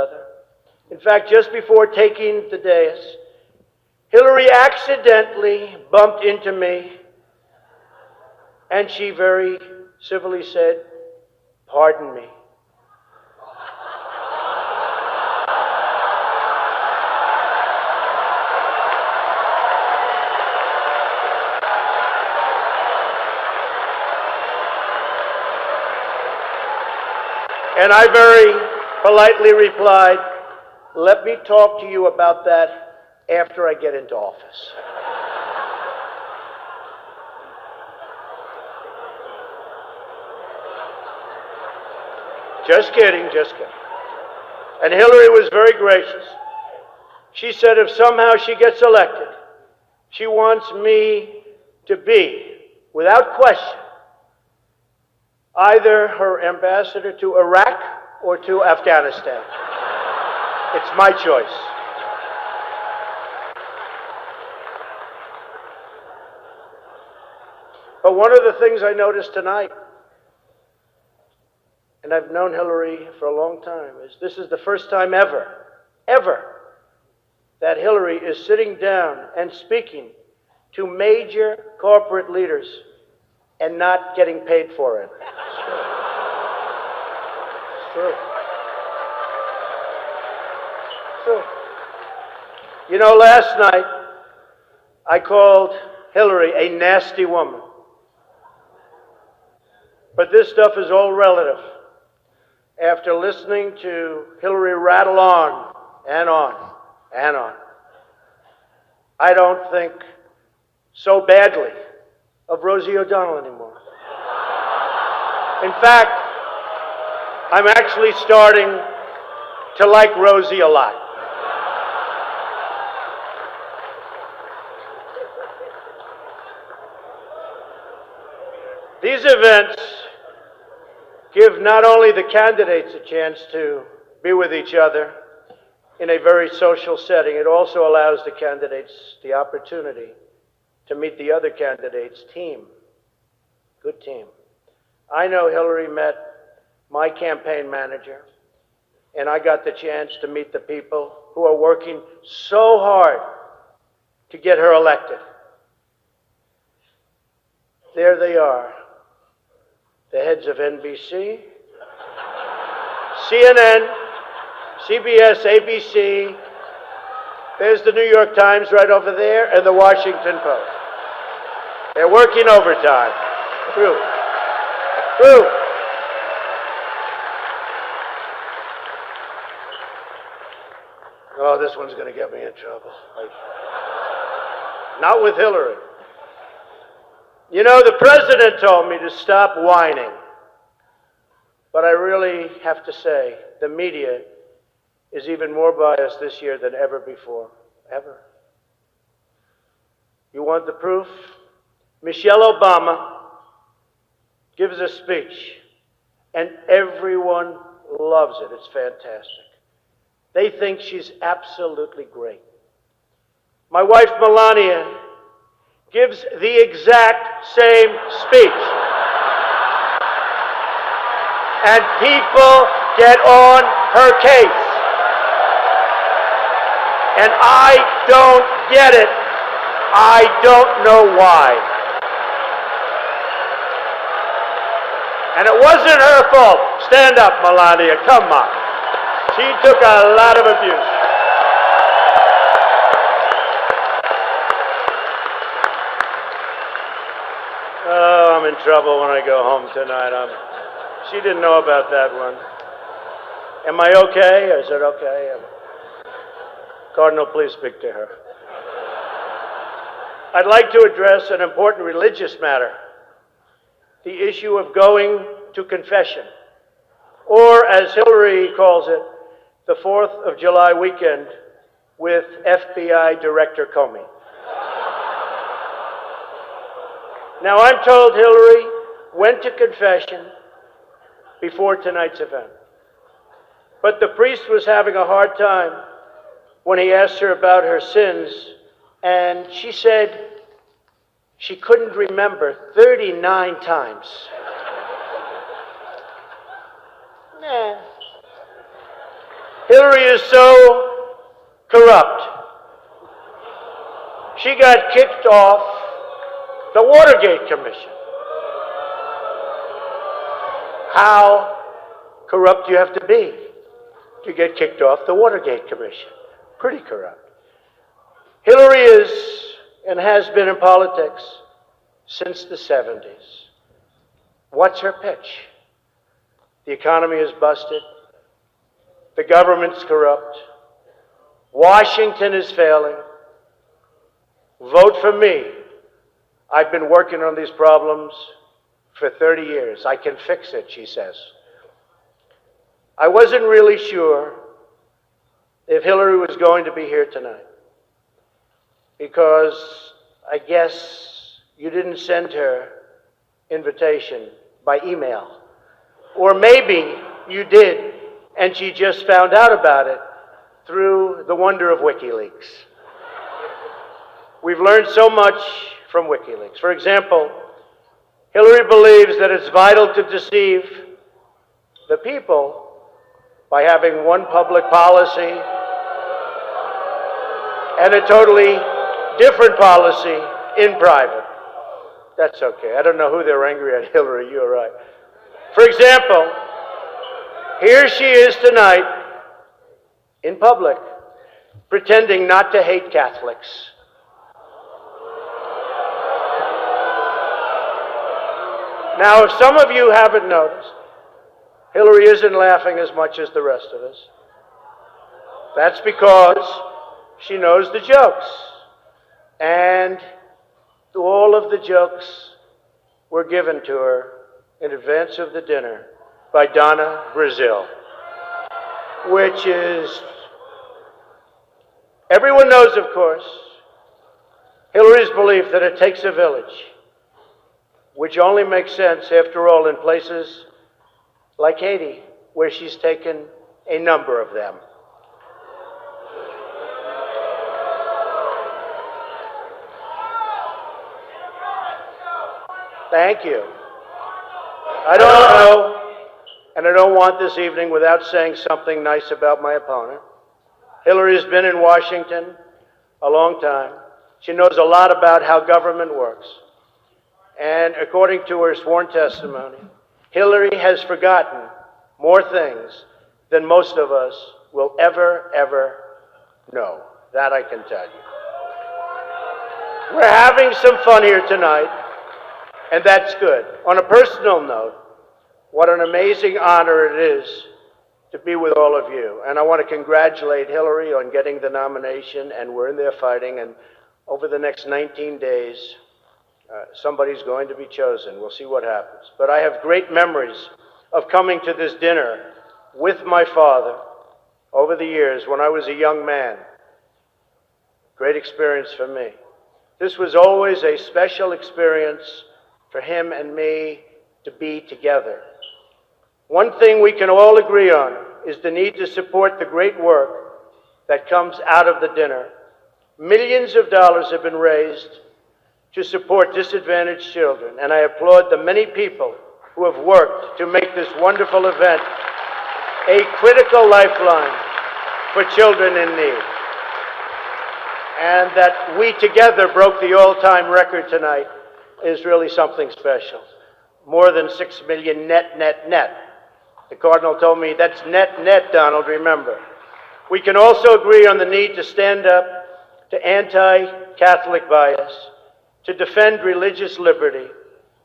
other. In fact, just before taking the dais, Hillary accidentally bumped into me, and she very civilly said, "Pardon me." And I very politely replied, "Let me talk to you about that after I get into office." Just kidding, just kidding. And Hillary was very gracious. She said if somehow she gets elected, she wants me to be, without question, either her ambassador to Iraq or to Afghanistan. It's my choice. But one of the things I noticed tonight, and I've known Hillary for a long time, is this is the first time ever, that Hillary is sitting down and speaking to major corporate leaders and not getting paid for it. It's true. It's true. You know, last night I called Hillary a nasty woman. But this stuff is all relative. After listening to Hillary rattle on and on and on, I don't think so badly of Rosie O'Donnell anymore. In fact, I'm actually starting to like Rosie a lot. These events give not only the candidates a chance to be with each other in a very social setting, it also allows the candidates the opportunity to meet the other candidates' team. Good team. I know Hillary met my campaign manager, and I got the chance to meet the people who are working so hard to get her elected. There they are. The heads of NBC, CNN, CBS, ABC, there's the New York Times right over there, and the Washington Post. They're working overtime. True. True. Oh, this one's going to get me in trouble. Not with Hillary. You know, the president told me to stop whining. But I really have to say, the media is even more biased this year than ever before. Ever. You want the proof? Michelle Obama gives a speech, and everyone loves it. It's fantastic. They think she's absolutely great. My wife, Melania, gives the exact same speech. And people get on her case. And I don't get it. I don't know why. And it wasn't her fault. Stand up, Melania. Come on. She took a lot of abuse. Oh, I'm in trouble when I go home tonight. She didn't know about that one. Am I okay? Is it okay? Cardinal, please speak to her. I'd like to address an important religious matter, the issue of going to confession, or as Hillary calls it, the 4th of July weekend with FBI Director Comey. Now, I'm told Hillary went to confession before tonight's event. But the priest was having a hard time when he asked her about her sins, and she said she couldn't remember 39 times. Hillary is so corrupt. She got kicked off the Watergate Commission. How corrupt do you have to be to get kicked off the Watergate Commission? Pretty corrupt. Hillary is and has been in politics since the 70s. What's her pitch? The economy is busted. The government's corrupt. Washington is failing. Vote for me. I've been working on these problems for 30 years. I can fix it, she says. I wasn't really sure if Hillary was going to be here tonight because I guess you didn't send her invitation by email. Or maybe you did and she just found out about it through the wonder of WikiLeaks. We've learned so much from WikiLeaks. For example, Hillary believes that it's vital to deceive the people by having one public policy and a totally different policy in private. That's okay. I don't know who they're angry at, Hillary, you're right. For example, here she is tonight in public pretending not to hate Catholics. Now, if some of you haven't noticed, Hillary isn't laughing as much as the rest of us. That's because she knows the jokes. And all of the jokes were given to her in advance of the dinner by Donna Brazil, which is, everyone knows, of course, Hillary's belief that it takes a village, which only makes sense, after all, in places like Haiti, where she's taken a number of them. Thank you. I don't know, and I don't want this evening without saying something nice about my opponent. Hillary has been in Washington a long time. She knows a lot about how government works. And according to her sworn testimony, Hillary has forgotten more things than most of us will ever know. That I can tell you. We're having some fun here tonight, and that's good. On a personal note, what an amazing honor it is to be with all of you. And I want to congratulate Hillary on getting the nomination, and we're in there fighting, and over the next 19 days, somebody's going to be chosen. We'll see what happens. But I have great memories of coming to this dinner with my father over the years when I was a young man. Great experience for me. This was always a special experience for him and me to be together. One thing we can all agree on is the need to support the great work that comes out of the dinner. Millions of dollars have been raised to support disadvantaged children, and I applaud the many people who have worked to make this wonderful event a critical lifeline for children in need. And that we together broke the all-time record tonight is really something special. More than 6 million net. The Cardinal told me that's net, Donald, remember. We can also agree on the need to stand up to anti-Catholic bias, to defend religious liberty,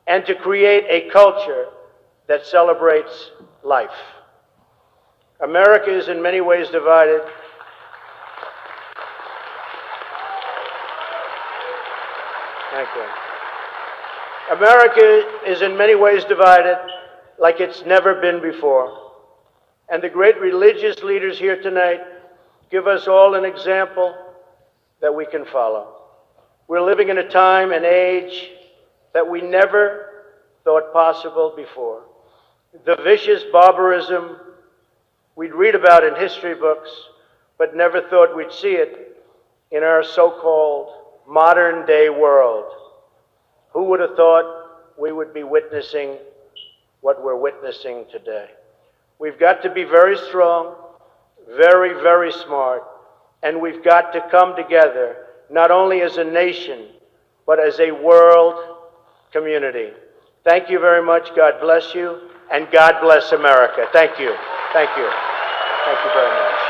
and to create a culture that celebrates life. America is in many ways divided. Thank you. America is in many ways divided like it's never been before. And the great religious leaders here tonight give us all an example that we can follow. We're living in a time and age that we never thought possible before. The vicious barbarism we'd read about in history books, but never thought we'd see it in our so-called modern-day world. Who would have thought we would be witnessing what we're witnessing today? We've got to be very strong, very, very smart, and we've got to come together, not only as a nation, but as a world community. Thank you very much. God bless you, and God bless America. Thank you. Thank you. Thank you very much.